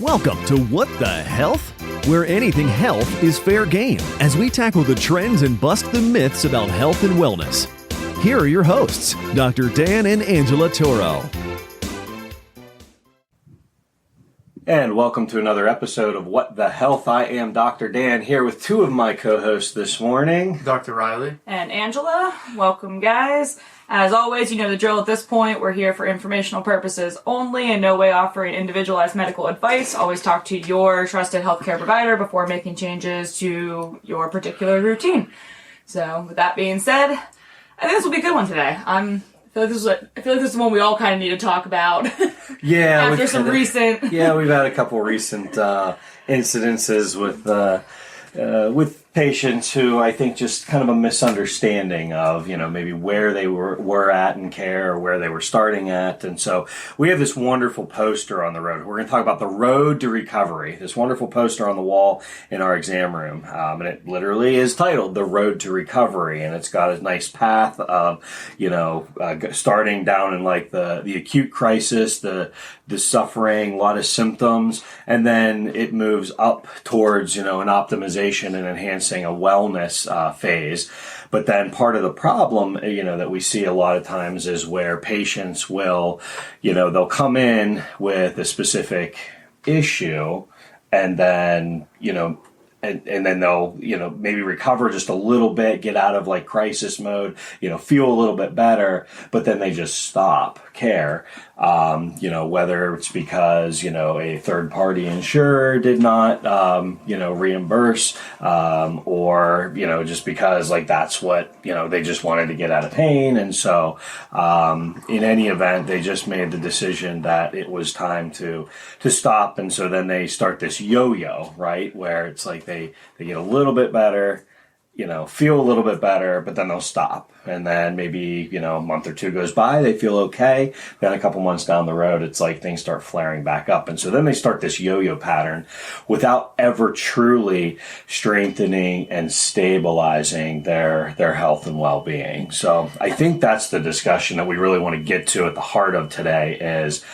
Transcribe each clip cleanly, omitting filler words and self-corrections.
Welcome to What the Health? Where anything health is fair game as we tackle the trends and bust the myths about health and wellness. Here are your hosts, Dr. Dan and Angela Toro. And welcome to another episode of What the Health. I am Dr. Dan here with two of my co-hosts this morning. Dr. Riley. And Angela. Welcome, guys. As always, you know the drill at this point. We're here for informational purposes only, in no way offering individualized medical advice. Always talk to your trusted healthcare provider before making changes to your particular routine. So, with that being said, I think this will be a good one today. I feel like this is one we all kind of need to talk about. Yeah, after some recent. Yeah, we've had a couple recent incidences with patients who I think just kind of a misunderstanding of, maybe where they were at in care or where they were starting at. And so we have this wonderful poster on the road. We're going to talk about the road to recovery, this wonderful poster on the wall in our exam room. And it literally is titled The Road to Recovery. And it's got a nice path of, starting down in like the acute crisis, the suffering, a lot of symptoms, and then it moves up towards, an optimization and enhancing a wellness phase. But then part of the problem, that we see a lot of times is where patients will, they'll come in with a specific issue and then, and then they'll, maybe recover just a little bit, get out of like crisis mode, feel a little bit better, but then they just stop care. Whether it's because, a third party insurer did not, reimburse, or, just because like that's what, they just wanted to get out of pain. And so, in any event, they just made the decision that it was time to stop. And so then they start this yo-yo, right? Where it's like they get a little bit better, feel a little bit better, but then they'll stop. And then maybe, a month or two goes by, they feel okay. Then a couple months down the road, it's like things start flaring back up. And so then they start this yo-yo pattern without ever truly strengthening and stabilizing their health and well-being. So I think that's the discussion that we really want to get to at the heart of today is,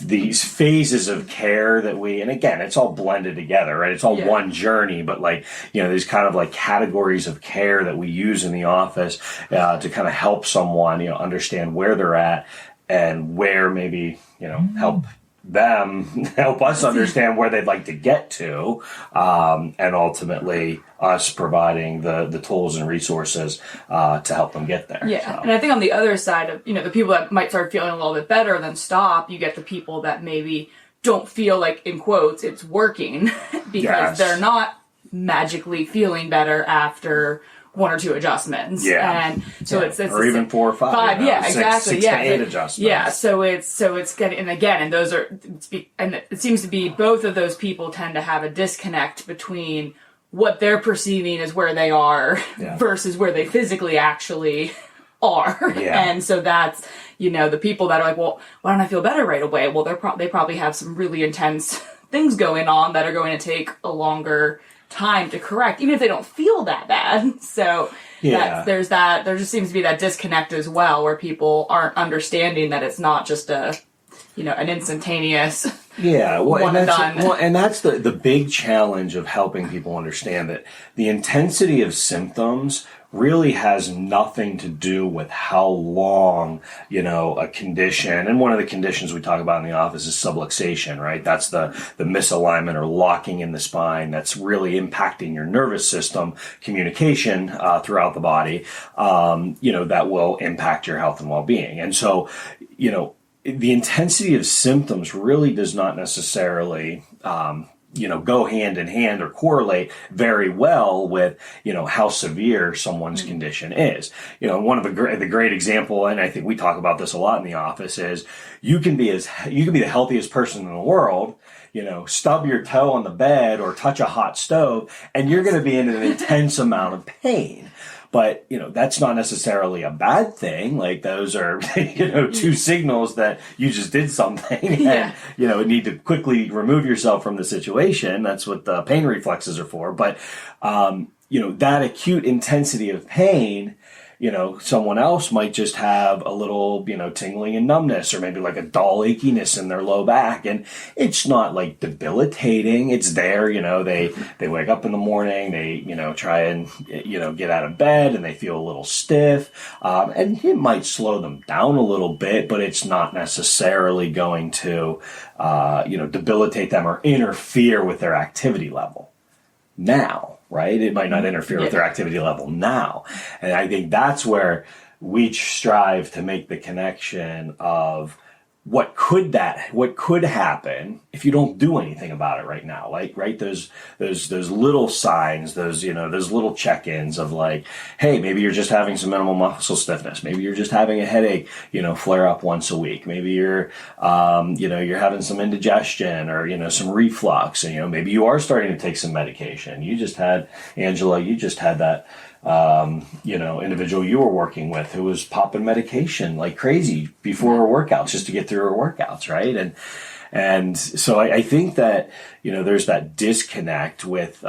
these phases of care that and again, it's all blended together, right? It's all one journey, but these kind of like categories of care that we use in the office to kind of help someone, understand where they're at and where maybe, help us understand where they'd like to get to, and ultimately us providing the tools and resources to help them get there. Yeah, so. And I think on the other side of, the people that might start feeling a little bit better then stop, you get the people that maybe don't feel like, in quotes, it's working because they're not magically feeling better after one or two adjustments. Yeah. And so it's or even 4 or 5. Exactly. 6 to 8 adjustments. Yeah. So it's getting, and again, and those are, and it seems to be both of those people tend to have a disconnect between what they're perceiving as where they are versus where they physically actually are. Yeah. And so that's, the people that are like, well, why don't I feel better right away? Well, they probably have some really intense things going on that are going to take a longer time to correct, even if they don't feel that bad. So there just seems to be that disconnect as well, where people aren't understanding that it's not just an instantaneous one and done. Well, and that's the big challenge of helping people understand that the intensity of symptoms really has nothing to do with how long, a condition, and one of the conditions we talk about in the office is subluxation, right? That's the misalignment or locking in the spine that's really impacting your nervous system communication throughout the body, that will impact your health and well-being. And so, the intensity of symptoms really does not necessarily, go hand in hand or correlate very well with, how severe someone's condition is. One of the great example, and I think we talk about this a lot in the office, is you can be the healthiest person in the world, stub your toe on the bed or touch a hot stove, and you're going to be in an intense amount of pain. But, that's not necessarily a bad thing. Like those are, two signals that you just did something and, need to quickly remove yourself from the situation. That's what the pain reflexes are for. But, that acute intensity of pain, someone else might just have a little, tingling and numbness, or maybe like a dull achiness in their low back. And it's not like debilitating. It's there, they wake up in the morning, they, try and, get out of bed and they feel a little stiff. And it might slow them down a little bit, but it's not necessarily going to, debilitate them or interfere with their activity level now. Right? It might not interfere with their activity level now. And I think that's where we strive to make the connection of what could happen if you don't do anything about it right now. Like, right, those little signs, those little check-ins of like, hey, maybe you're just having some minimal muscle stiffness. Maybe you're just having a headache, flare up once a week. Maybe you're, you're having some indigestion or, some reflux, and, maybe you are starting to take some medication. Angela, you just had that, individual you were working with who was popping medication like crazy before her workouts just to get through her workouts, right? And so I think that, there's that disconnect with,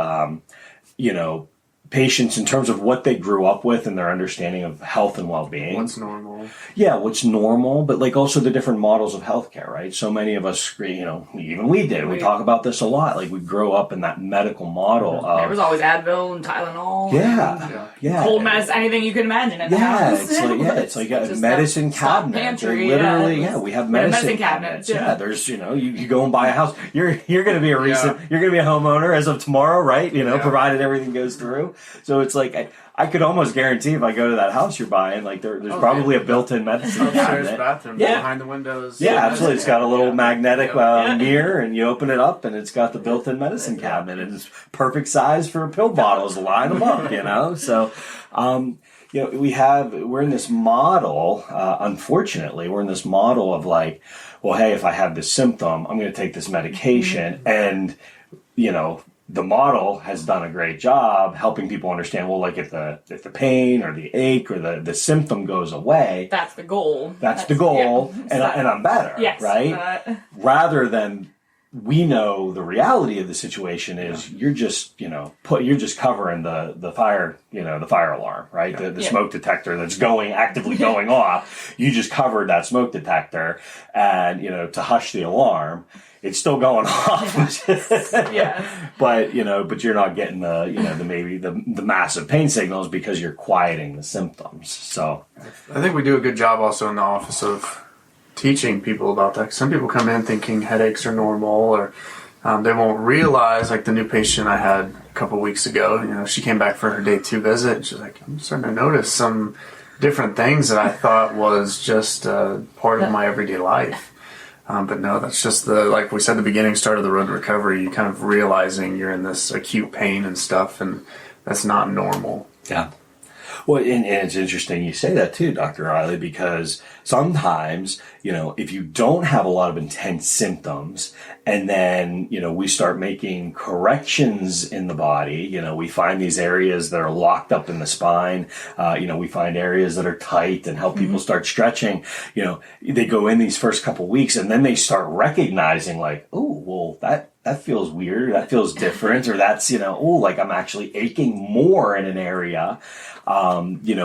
patients in terms of what they grew up with and their understanding of health and well-being. What's normal. Yeah, what's normal, but like also the different models of healthcare, right? So many of us, even we did. We talk about this a lot. Like we grow up in that medical model of... There was always Advil and Tylenol. Yeah. Cold meds, anything you could imagine at the house. It's like a medicine cabinet. Pantry, literally, we have medicine cabinets. Yeah, there's, you go and buy a house. You're going to be you're going to be a homeowner as of tomorrow, right? Provided everything goes through. So it's like I could almost guarantee if I go to that house you're buying, like there's probably a built-in medicine cabinet. Bathroom behind the windows. Yeah, absolutely. It's got a little magnetic mirror, and you open it up, and it's got the built-in medicine cabinet, and it's perfect size for pill bottles to line them up. So, we're in this model. Unfortunately, we're in this model of like, well, hey, if I have this symptom, I'm going to take this medication, and the model has done a great job helping people understand, well, like if the pain or the ache or the symptom goes away, that's the goal. That's the goal, and I'm better, yes, right? Rather than we know the reality of the situation is you're just you're just covering the fire the fire alarm, right? The smoke detector that's actively going off. You just covered that smoke detector, and to hush the alarm. It's still going off, but you're not getting the massive pain signals because you're quieting the symptoms. So I think we do a good job also in the office of teaching people about that. Some people come in thinking headaches are normal, or they won't realize, like the new patient I had a couple weeks ago. She came back for her day 2 visit, and she's like, I'm starting to notice some different things that I thought was just part of my everyday life. But no, that's just like we said at the beginning, start of the road to recovery, you kind of realizing you're in this acute pain and stuff, and that's not normal. Yeah. Well, and it's interesting you say that too, Dr. Riley, because sometimes, if you don't have a lot of intense symptoms and then, we start making corrections in the body, we find these areas that are locked up in the spine, we find areas that are tight and help people start stretching, they go in these first couple weeks and then they start recognizing like, oh, well, that feels weird, that feels different, or that's, like I'm actually aching more in an area,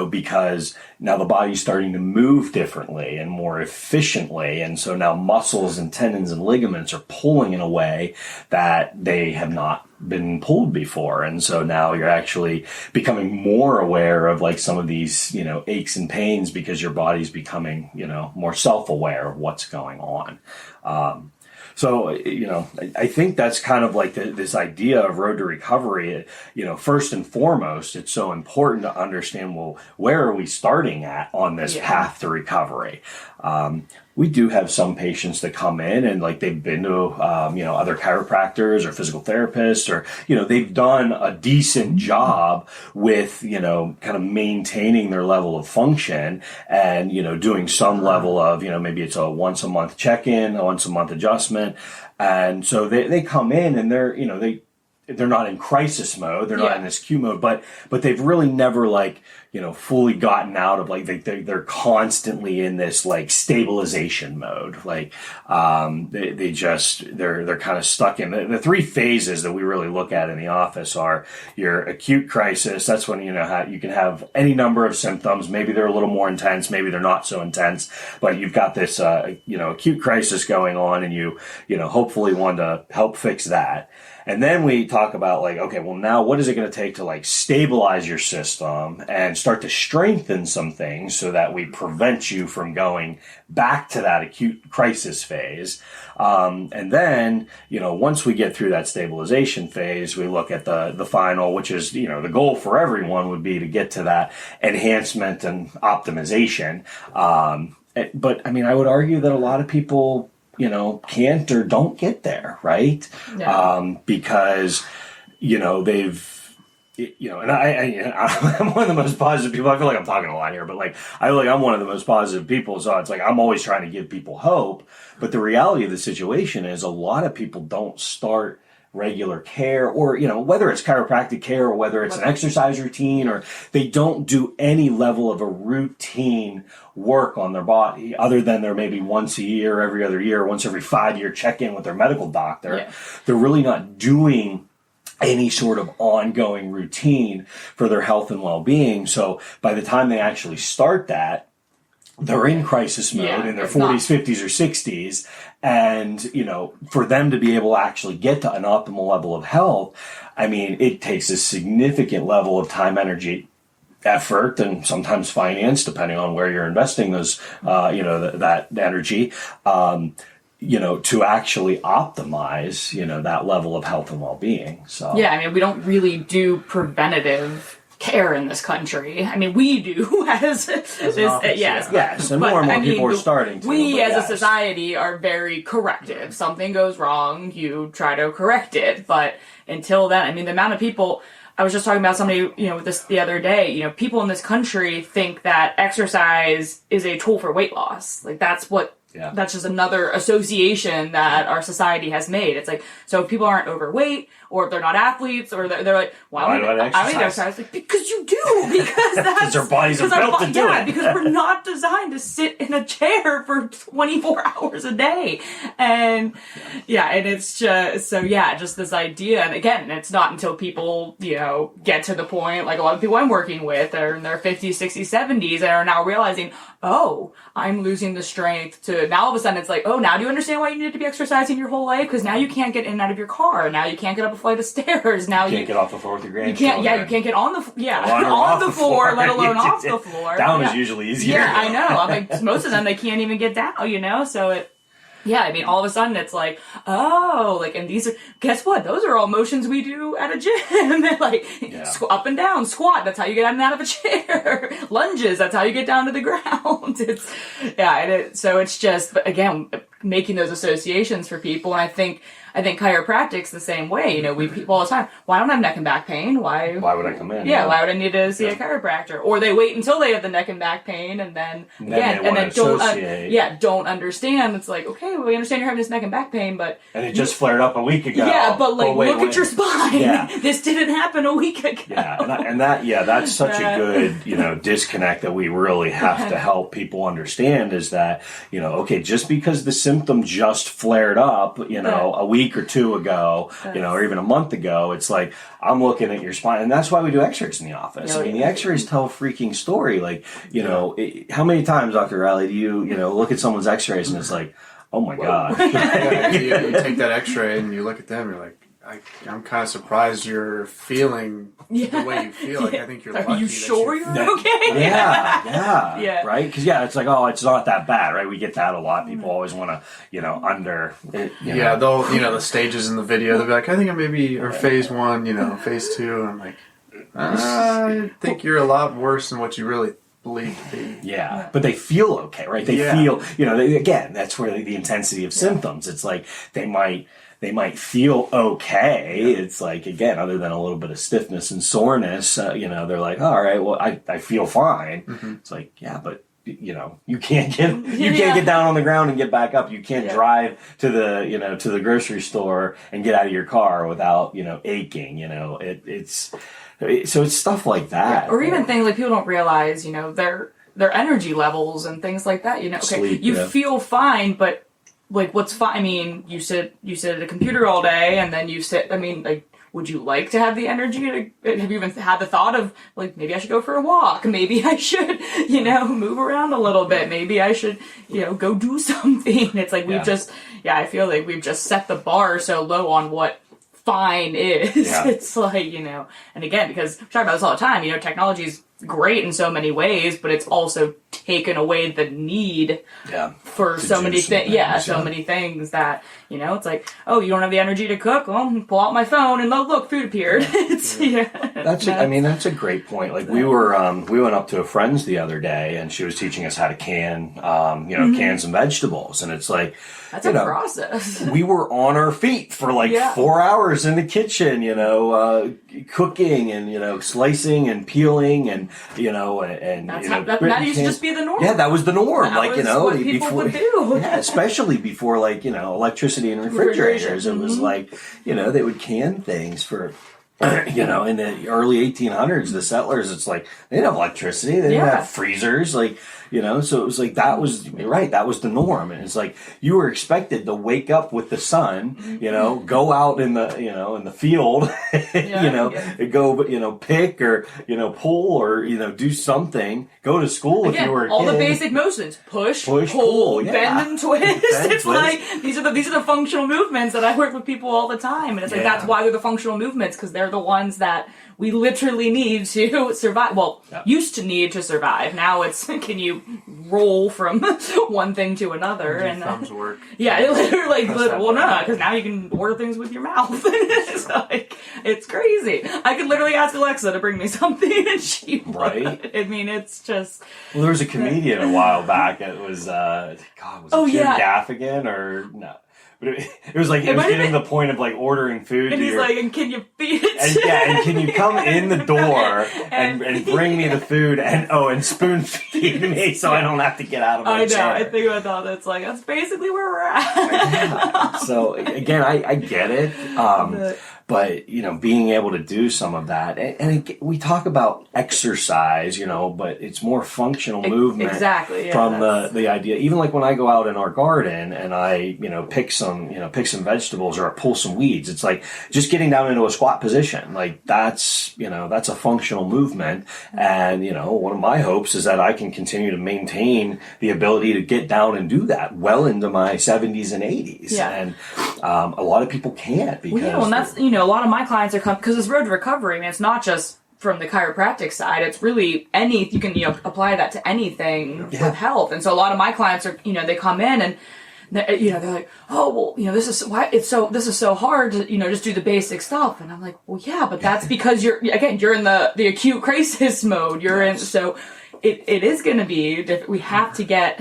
because now the body's starting to move differently and more efficiently. And so now muscles and tendons and ligaments are pulling in a way that they have not been pulled before. And so now you're actually becoming more aware of like some of these, aches and pains because your body's becoming, more self-aware of what's going on. So, I think that's kind of like this idea of road to recovery. First and foremost, it's so important to understand, well, where are we starting at on this path to recovery? We do have some patients that come in and like they've been to, other chiropractors or physical therapists, or, they've done a decent job with, kind of maintaining their level of function and, doing some level of, maybe it's a once a month check-in, a once a month adjustment. And so they come in and they're not in crisis mode. They're not in this Q mode, but they've really never like fully gotten out of, like, they're constantly in this like stabilization mode. Like, they're kind of stuck in the three phases that we really look at in the office are your acute crisis. That's when, you can have any number of symptoms. Maybe they're a little more intense, maybe they're not so intense, but you've got this, acute crisis going on, and you hopefully want to help fix that. And then we talk about, like, okay, well, now what is it going to take to, like, stabilize your system and start to strengthen some things so that we prevent you from going back to that acute crisis phase. And then, once we get through that stabilization phase, we look at the final, which is, the goal for everyone would be to get to that enhancement and optimization. But I mean, I would argue that a lot of people, can't or don't get there, right? Yeah. Because, they've, and I'm one of the most positive people. I feel like I'm talking a lot here, but like, I feel like I'm one of the most positive people. So it's like, I'm always trying to give people hope. But the reality of the situation is a lot of people don't start regular care, or, whether it's chiropractic care or whether it's an exercise routine, or they don't do any level of a routine work on their body other than their maybe once a year, every other year, once every 5-year check-in with their medical doctor. Yeah. They're really not doing any sort of ongoing routine for their health and well-being. So by the time they actually start that, they're in crisis mode in their 40s, 50s, or 60s. And, for them to be able to actually get to an optimal level of health, I mean, it takes a significant level of time, energy, effort, and sometimes finance, depending on where you're investing those, that energy, to actually optimize, that level of health and well-being. So, yeah, I mean, we don't really do preventative care in this country. I mean, we do as this, yes, and more and more people are starting to. We as a society are very corrective. Something goes wrong, you try to correct it. But until then, I mean, the amount of people. I was just talking about somebody, this the other day. People in this country think that exercise is a tool for weight loss. Like that's just another association that our society has made. It's like, so if people aren't overweight, or if they're not athletes, or they're like, why do I exercise? Like, because you do, because that's our bodies are built to do it. Because we're not designed to sit in a chair for 24 hours a day. And and it's just, just this idea. And again, it's not until people, get to the point, like a lot of people I'm working with are in their 50s, 60s, 70s, and are now realizing, oh, I'm losing the strength to, now all of a sudden it's like, oh, now do you understand why you needed to be exercising your whole life? Because now you can't get in and out of your car. Now you can't get up a flight of stairs. Now you can't get off the floor with your grandchildren. You can't get on the floor, let alone off the floor. Down is usually easier. Yeah, I know. I'm like, most of them, they can't even get down, so it, I mean, all of a sudden it's like, oh, like, and these are, guess what? Those are all motions we do at a gym. Like, up and down, squat, that's how you get in and out of a chair. Lunges, that's how you get down to the ground. So it's just, but again, making those associations for people. And I think chiropractic's the same way. We people all the time, why don't I have neck and back pain? Why would I come in? Yeah, why would I need to see a chiropractor? Or they wait until they have the neck and back pain and then don't understand. It's like, okay, well, we understand you're having this neck and back pain, but and it just flared up a week ago. Yeah, but like, look at your spine. Yeah. This didn't happen a week ago. Yeah, that's such a good, disconnect that we really have to help people understand is that, okay, just because the symptom just flared up, a week or two ago, or even a month ago, it's like, I'm looking at your spine. And that's why we do x-rays in the office. I mean, the x-rays tell a freaking story. Like, how many times, Dr. Riley, do you, look at someone's x-rays and it's like, oh my God. You take that x-ray and you look at them, you're like, I'm kind of surprised you're feeling the way you feel. Like, I think you're lucky. Are you sure you're okay? Yeah. Right? Because, it's like, oh, it's not that bad, right? We get that a lot. People always want to, under... Yeah, they'll, the stages in the video, they'll be like, I think I maybe, or phase 1, phase 2. And I'm like, I think you're a lot worse than what you really believe to be. Yeah, but they feel okay, right? They feel, again, that's where the intensity of symptoms. It's like they might feel okay. It's like, again, other than a little bit of stiffness and soreness, they're like, all right, well, I feel fine. Mm-hmm. It's like, yeah, but you can't get down on the ground and get back up. You can't drive to the grocery store and get out of your car without, aching, so it's stuff like that. Or even things like people don't realize, their energy levels and things like that, okay, Sleep, you feel fine, but like what's fine? I mean, you sit at a computer all day and then you sit, would you like to have the energy have you even had the thought of like, maybe I should go for a walk, maybe I should, move around a little bit, maybe I should, go do something. It's like I feel like we've just set the bar so low on what fine is. It's like, and again, because we talk about this all the time, technology is great in so many ways, but it's also taken away the need for so many things. So many things that, it's like, oh, you don't have the energy to cook? Well, pull out my phone and look, food appeared. That's a great point. Like we went up to a friend's the other day and she was teaching us how to can, can some vegetables. And it's like, that's a process. We were on our feet for 4 hours in the kitchen, cooking and, slicing and peeling and, that used to just be the norm. Yeah, that was the norm. That was what people would do. Yeah, especially before electricity and refrigerators. It was they would can things for in the early 1800s, the settlers, it's like they didn't have electricity, they didn't have freezers, so it was like that was that was the norm. And it's like you were expected to wake up with the sun, go out in the in the field, go pick or pull or do something, go to school. Again, if you were a kid. All the basic motions: push, pull, bend and twist. It's like these are the functional movements that I work with people all the time, and it's like that's why they're the functional movements, because they're the ones that we literally need to survive. Well, used to need to survive. Now it's, can you roll from one thing to another? And thumbs work. Yeah, it literally, no, because now you can order things with your mouth. It's crazy. I could literally ask Alexa to bring me something and she would. Right? I mean, it's just... Well, there was a comedian a while back. It was, was it Jim Gaffigan or... No. But it was like, it was getting to the point of ordering food. And he's like, and can you feed it? And can you come in the door and bring me the food and spoon feed me so I don't have to get out of my chair. I think about that. It's like, that's basically where we're at. So again, I get it. But, being able to do some of that, and we talk about exercise, but it's more functional movement. Exactly. Yeah, from the idea, even like when I go out in our garden and I, pick some vegetables or I pull some weeds, it's like just getting down into a squat position. Like that's a functional movement. And, one of my hopes is that I can continue to maintain the ability to get down and do that well into my 70s and 80s. Yeah. And, a lot of people can't because. Well, and that's, a lot of my clients are because it's road to recovery. I mean, it's not just from the chiropractic side. It's really you can apply that to anything with health. And so a lot of my clients are, they come in and they're like, oh, well, this is so hard to, just do the basic stuff. And I'm like, well, yeah, but that's because you're in the acute crisis mode. You're in, so it is going to be, we have to get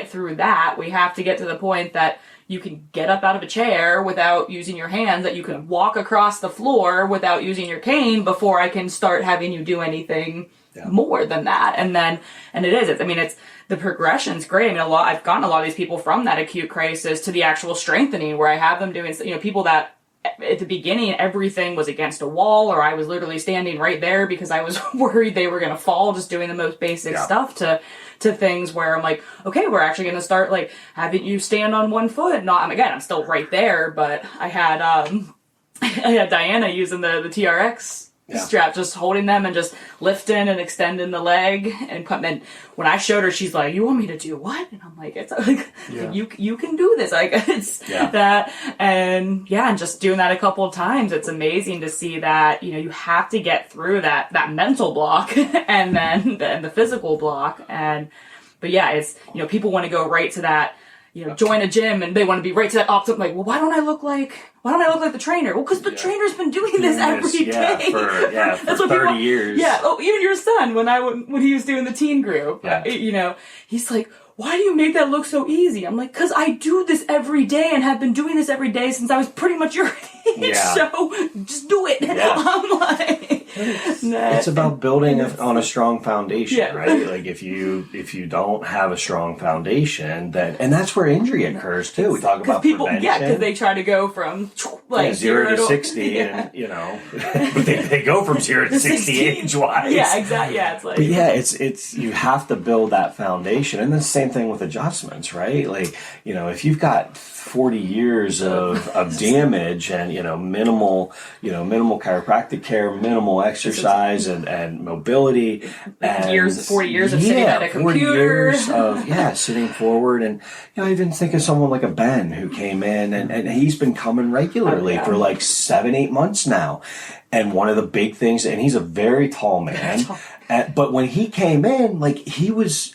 through that. We have to get to the point that you can get up out of a chair without using your hands, that you can walk across the floor without using your cane before I can start having you do anything more than that. And it's the progression's great. I mean, I've gotten a lot of these people from that acute crisis to the actual strengthening, where I have them doing, people that at the beginning everything was against a wall, or I was literally standing right there because I was worried they were going to fall, just doing the most basic stuff, to things where I'm like, okay, we're actually going to start having you stand on one foot. I'm still right there, but I had Diana using the TRX strap, just holding them and just lifting and extending the leg. And when I showed her, she's like, you want me to do what? And I'm like, it's like, you can do this. That. And and just doing that a couple of times, it's amazing to see that, you have to get through that mental block and then the physical block. But it's, people want to go right to that, join a gym and they want to be right to that opposite. Like, well, why don't I look like the trainer? Well, because the trainer's been doing this every day. For That's 30 years. Yeah. Oh, even your son, when he was doing the teen group, he's like, why do you make that look so easy? I'm like, because I do this every day and have been doing this every day since I was pretty much your age. So just do it. Yeah. I'm like, It's about building on a strong foundation, Yeah. right? Like if you don't have a strong foundation, then and that's where injury occurs too. We talk about people, prevention. because they try to go from like 0 to 60, and but they go from 0 to 60 age-wise. Yeah, exactly. Yeah, it's like. But yeah, it's you have to build that foundation, and the same thing with adjustments, right? Like if you've got 40 years of damage and minimal chiropractic care, minimal exercise and mobility, and 40 years of sitting at a 40 computer. years of sitting forward. And I even think of someone like a Ben who came in and he's been coming regularly for like 7-8 months now. And one of the big things, and he's a very tall man, but when he came in, like he was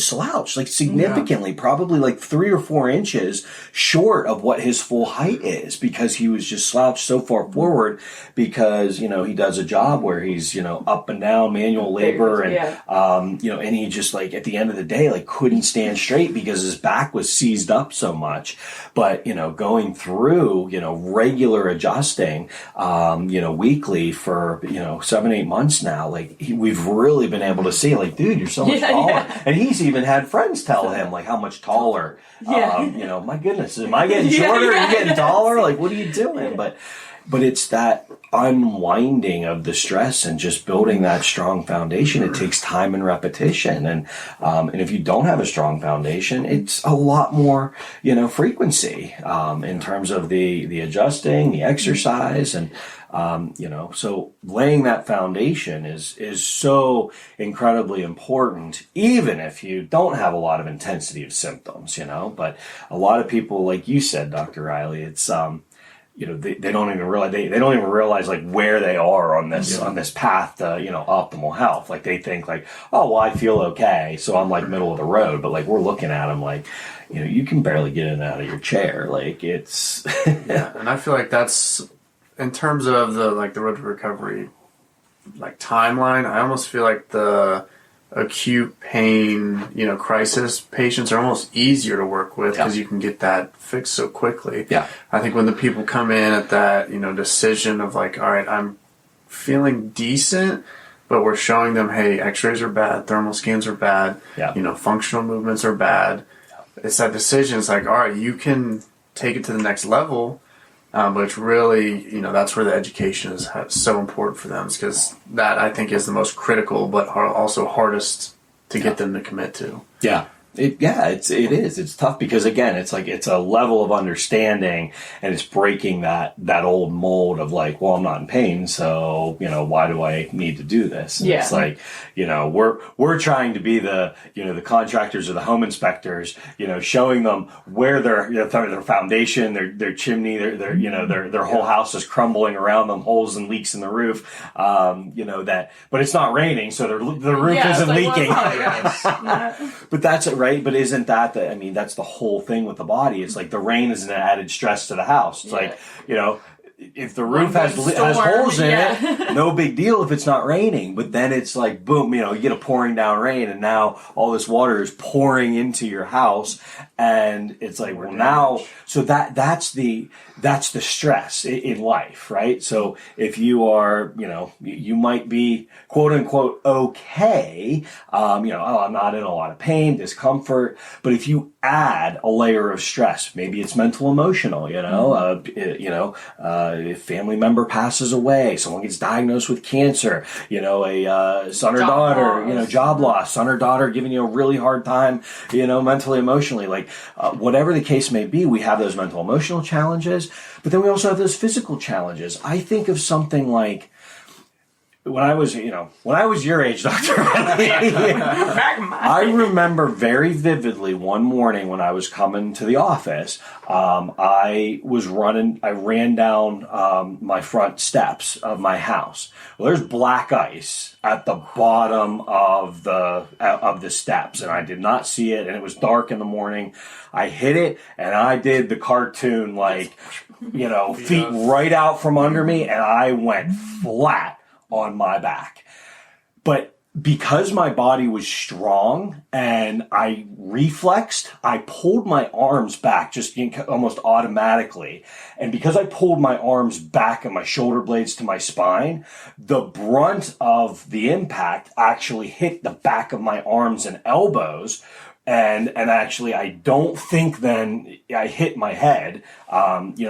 slouched, like significantly, probably like 3 or 4 inches short of what his full height is, because he was just slouched so far forward because, he does a job where he's, up and down manual labor and, and he just like at the end of the day, like couldn't stand straight because his back was seized up so much. But, going through, regular adjusting, weekly for, 7-8 months now, like we've really been able to see like, dude, you're so much taller. Yeah. And he's even had friends tell him like how much taller, my goodness, am I getting shorter? Are you getting taller? Like, what are you doing? But it's that unwinding of the stress and just building that strong foundation. It takes time and repetition. And if you don't have a strong foundation, it's a lot more, frequency, in terms of the adjusting, the exercise, and, so laying that foundation is so incredibly important, even if you don't have a lot of intensity of symptoms, but a lot of people, like you said, Dr. Riley, it's, they don't even realize they don't even realize like where they are on this path to optimal health. Like they think like, oh well, I feel okay, so I'm like middle of the road. But like we're looking at them like, you can barely get in and out of your chair. Like it's and I feel like that's in terms of the road to recovery like timeline. I almost feel like the acute pain, crisis patients are almost easier to work with because you can get that fixed so quickly. Yeah. I think when the people come in at that, decision of like, all right, I'm feeling decent, but we're showing them, hey, x-rays are bad, thermal scans are bad, functional movements are bad. It's that decision. It's like, all right, you can take it to the next level, but it's really, that's where the education is so important for them, because that I think is the most critical, but also hardest to get them to commit to. Yeah. It is. It's tough because again, it's like it's a level of understanding, and it's breaking that old mold of like, well, I'm not in pain, so why do I need to do this? And it's like we're trying to be the the contractors or the home inspectors, showing them where their foundation, their chimney, their whole house is crumbling around them, holes and leaks in the roof, that, but it's not raining, so the roof isn't leaking. But that's it, right? But isn't that that's the whole thing with the body. It's like the rain is an added stress to the house. It's like, if the roof has holes in it, no big deal if it's not raining. But then it's like, boom, you get a pouring down rain, and now all this water is pouring into your house, and it's like, well, now, so that's the stress in life, right? So if you are, you might be quote unquote okay, I'm not in a lot of pain, discomfort, but if you add a layer of stress, maybe it's mental, emotional, if family member passes away, someone gets diagnosed with cancer, a son or daughter, job loss, son or daughter giving you a really hard time, mentally, emotionally, like whatever the case may be, we have those mental, emotional challenges, but then we also have those physical challenges. I think of something like, when I was your age, Dr. I remember very vividly one morning when I was coming to the office, I ran down my front steps of my house. Well, there's black ice at the bottom of the steps, and I did not see it, and it was dark in the morning. I hit it, and I did the cartoon, feet right out from under me, and I went flat on my back. But because my body was strong and I reflexed, I pulled my arms back just almost automatically. And because I pulled my arms back and my shoulder blades to my spine, the brunt of the impact actually hit the back of my arms and elbows. And actually, I don't think then I hit my head,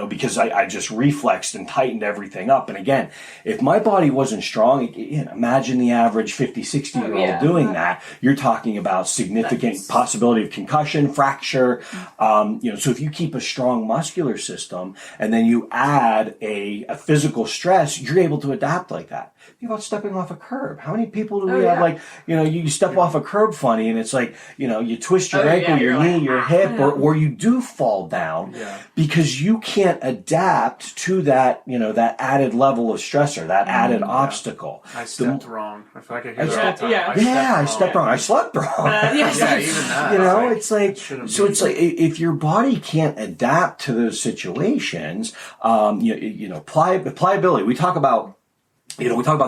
because I just reflexed and tightened everything up. And again, if my body wasn't strong, imagine the average 50, 60-year-old doing that. You're talking about significant possibility of concussion, fracture. So if you keep a strong muscular system and then you add a physical stress, you're able to adapt like that. Think about stepping off a curb. How many people do we have, you step off a curb funny and it's like, you twist your ankle, your knee, your hip, or you do fall down because you can't adapt to that, that added level of stressor, that added obstacle. I stepped wrong. I feel like I hear that all the time. I stepped wrong. I slept wrong. Even that. It's like, if your body can't adapt to those situations, pliability, we talk about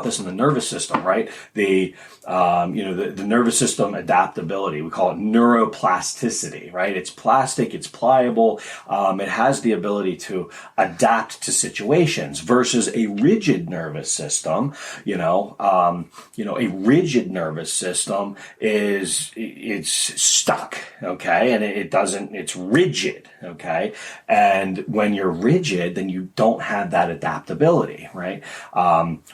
this in the nervous system, right? The nervous system adaptability. We call it neuroplasticity, right? It's plastic, it's pliable. It has the ability to adapt to situations versus a rigid nervous system. A rigid nervous system it's stuck, okay? And it's rigid, okay? And when you're rigid, then you don't have that adaptability, right?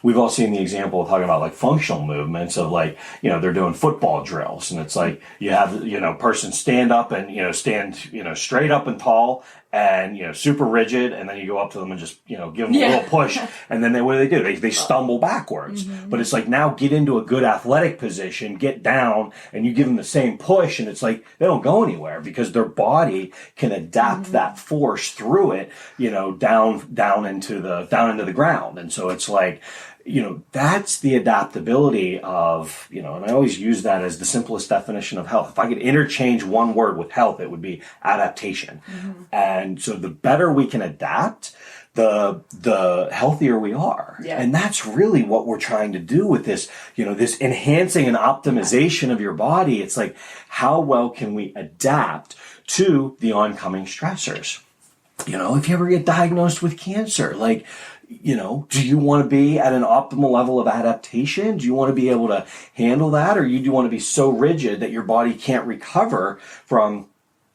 We've all seen the example of talking about like functional movements of they're doing football drills and it's like you have, person stand up and, stand, straight up and tall and, super rigid. And then you go up to them and just, give them a little push. And then what do? They stumble backwards. Mm-hmm. But it's like now get into a good athletic position, get down and you give them the same push. And it's like they don't go anywhere because their body can adapt that force through it, down into the ground. And so it's like, that's the adaptability of, and I always use that as the simplest definition of health. If I could interchange one word with health, it would be adaptation. Mm-hmm. And so the better we can adapt, the healthier we are. Yeah. And that's really what we're trying to do with this, this enhancing and optimization of your body. It's like, how well can we adapt to the oncoming stressors? If you ever get diagnosed with cancer, do you want to be at an optimal level of adaptation? Do you want to be able to handle that? Or do you want to be so rigid that your body can't recover from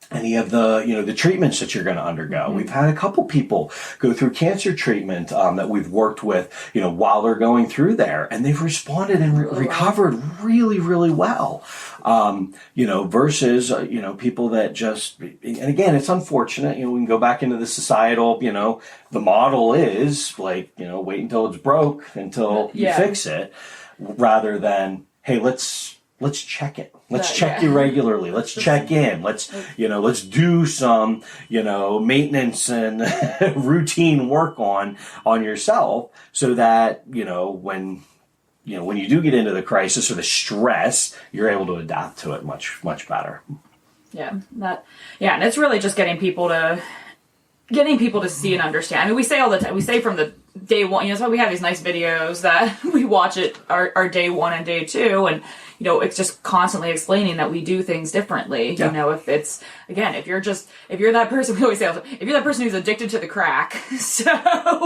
any of the treatments that you're going to undergo? Mm-hmm. We've had a couple people go through cancer treatment that we've worked with, while they're going through there, and they've responded and recovered really, really well. Versus, people that just, and again, it's unfortunate, we can go back into the societal, the model is wait until it's broke until you fix it, rather than, hey, let's check it. Let's check you regularly. Let's check in. Let's do some, maintenance and routine work on yourself so that, when you do get into the crisis or the stress, you're able to adapt to it much, much better. Yeah. And it's really just getting people to see and understand. I mean, we say all the time, we say from the day one, that's why we have these nice videos that we watch at our day one and day two. And, it's just constantly explaining that we do things differently. Yeah. If it's, again, if you're that person, we always say, if you're that person who's addicted to the crack,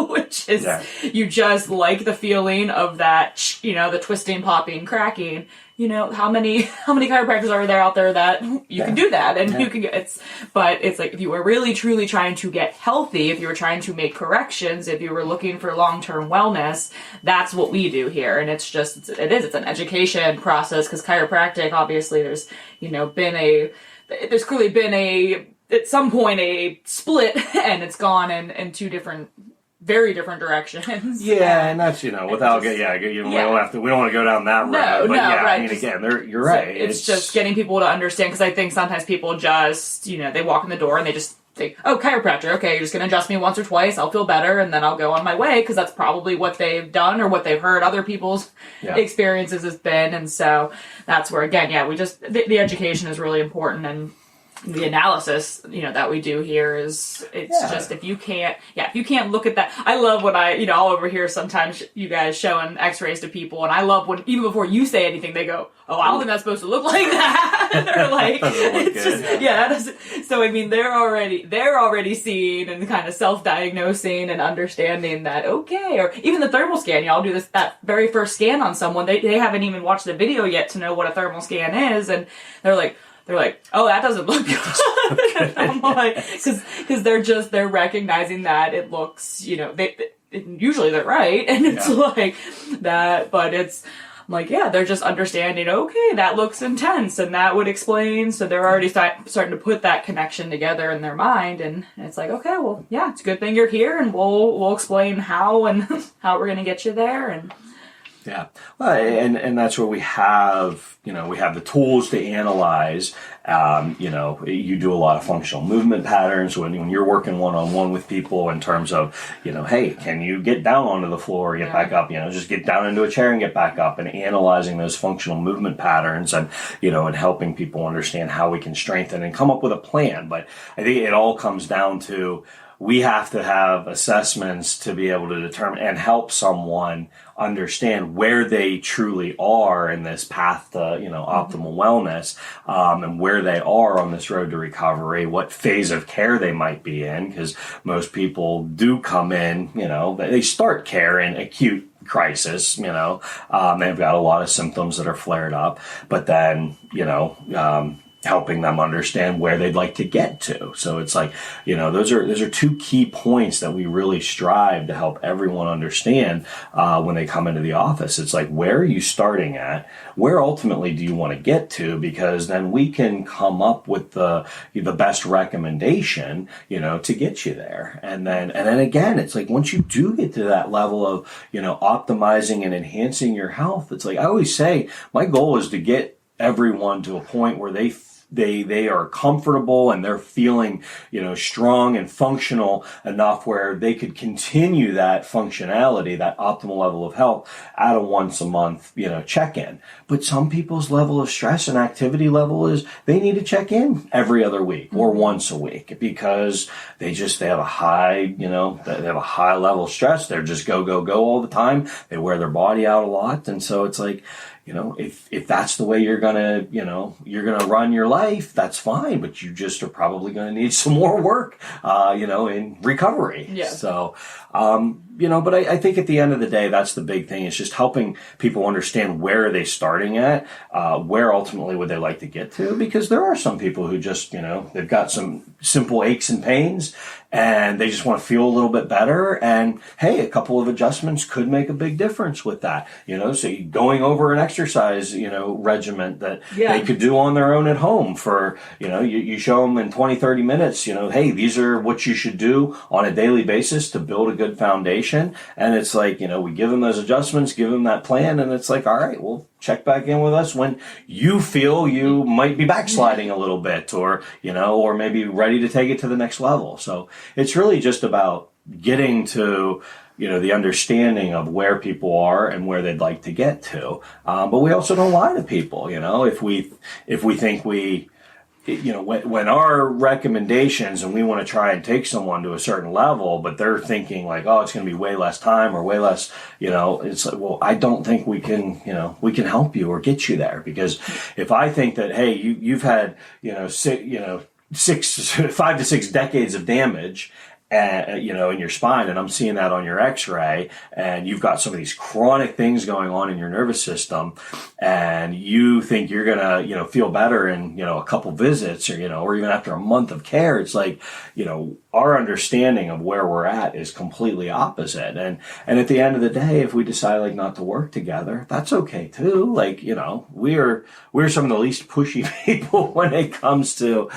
which is, you just like the feeling of that, the twisting, popping, cracking, how many chiropractors are there out there that you can do that and you can get, but it's like, if you were really truly trying to get healthy, if you were trying to make corrections, if you were looking for long-term wellness, that's what we do here. And it's an education process, because chiropractic, obviously there's clearly been at some point a split and it's gone in two very different directions. Yeah, and that's, without we don't want to go down that road. But right. I mean, again, you're right. It's just getting people to understand, because I think sometimes people just, they walk in the door and they just think, oh, chiropractor, okay, you're just going to adjust me once or twice, I'll feel better, and then I'll go on my way, because that's probably what they've done or what they've heard other people's experiences has been. And so that's where, again, the education is really important. And the analysis, that we do here is just if you can't look at that. I love when I'll overhear sometimes you guys showing x-rays to people, and I love when even before you say anything, they go, "Oh, I don't think that's supposed to look like that." They're like, it's just, that doesn't. So, I mean, they're already seeing and kind of self-diagnosing and understanding that, okay, or even the thermal scan, I'll do that very first scan on someone. They haven't even watched the video yet to know what a thermal scan is, and they're like, "Oh, that doesn't look good." I'm like, because they're recognizing that it looks, usually they're right, and it's like that, but I'm like, they're just understanding, okay, that looks intense, and that would explain, so they're already starting to put that connection together in their mind, and it's like, okay, well, it's a good thing you're here, and we'll explain how and how we're going to get you there, and... Yeah, well, and that's where we have the tools to analyze. You do a lot of functional movement patterns when you're working one-on-one with people in terms of, hey, can you get down onto the floor and get back up? Just get down into a chair and get back up, and analyzing those functional movement patterns and, and helping people understand how we can strengthen and come up with a plan. But I think it all comes down to, we have to have assessments to be able to determine and help someone understand where they truly are in this path to, optimal wellness, and where they are on this road to recovery, what phase of care they might be in, because most people do come in, they start care in acute crisis, they've got a lot of symptoms that are flared up, but then, helping them understand where they'd like to get to. So it's like, those are two key points that we really strive to help everyone understand when they come into the office. It's like, where are you starting at? Where ultimately do you want to get to? Because then we can come up with the best recommendation, to get you there. And then again, it's like, once you do get to that level of, optimizing and enhancing your health, it's like, I always say, my goal is to get everyone to a point where they are comfortable and they're feeling, strong and functional enough where they could continue that functionality, that optimal level of health at a once a month, check-in. But some people's level of stress and activity level is they need to check in every other week or once a week because they have a high, they have a high level of stress. They're just go all the time. They wear their body out a lot. And so it's like, if that's the way you're gonna run your life, that's fine, but you just are probably gonna need some more work, in recovery. Yeah. So, but I think at the end of the day, that's the big thing. It's just helping people understand where are they starting at, where ultimately would they like to get to, because there are some people who just, they've got some simple aches and pains and they just want to feel a little bit better. And hey, a couple of adjustments could make a big difference with that, so going over an exercise, regimen that they could do on their own at home for, you show them in 20, 30 minutes, hey, these are what you should do on a daily basis to build a good foundation. And it's like, we give them those adjustments, give them that plan. And it's like, all right, well, check back in with us when you feel you might be backsliding a little bit or maybe ready to take it to the next level. So it's really just about getting to, the understanding of where people are and where they'd like to get to. But we also don't lie to people, if we think when our recommendations and we want to try and take someone to a certain level, but they're thinking like, oh, it's going to be way less time or way less, it's like, well, I don't think we can help you or get you there. Because if I think that, hey, you've had, 5 to 6 decades of damage, in your spine, and I'm seeing that on your x-ray, and you've got some of these chronic things going on in your nervous system, and you think you're gonna, feel better in, a couple visits or even after a month of care. It's like, our understanding of where we're at is completely opposite. And at the end of the day, if we decide like not to work together, that's okay too. Like, we're some of the least pushy people when it comes to,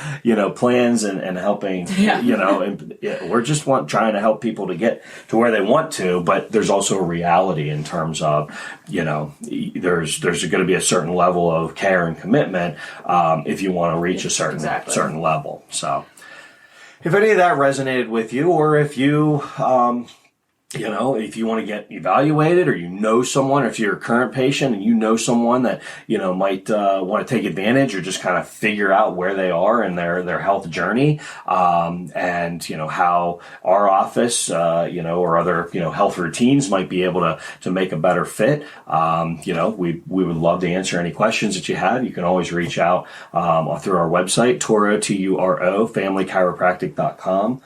plans and helping, and we're just trying to help people to get to where they want to, but there's also a reality in terms of, there's going to be a certain level of care and commitment, if you want to reach a certain level. So if any of that resonated with you, or if you, if you want to get evaluated, or someone, or if you're a current patient and someone that, might want to take advantage or just kind of figure out where they are in their health journey, and, how our office, or other, health routines might be able to make a better fit. We would love to answer any questions that you have. You can always reach out through our website, Turo, Turo, familychiropractic.com.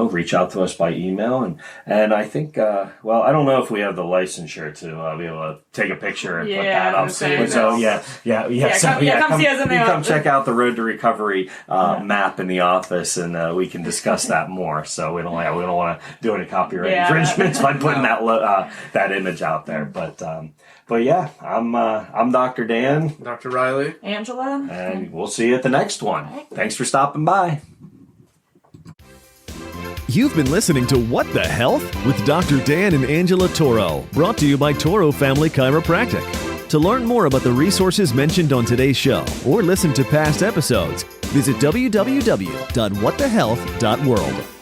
Reach out to us by email. And I think, I don't know if we have the licensure to be able to take a picture and put that up. So come see us in the office. Come check out the Road to Recovery map in the office, and we can discuss that more. So we don't want to do any copyright infringements by putting that image out there. But I'm Dr. Dan, Dr. Riley, Angela, and we'll see you at the next one. Thanks for stopping by. You've been listening to What the Health with Dr. Dan and Angela Toro, brought to you by Toro Family Chiropractic. To learn more about the resources mentioned on today's show or listen to past episodes, visit www.whatthehealth.world.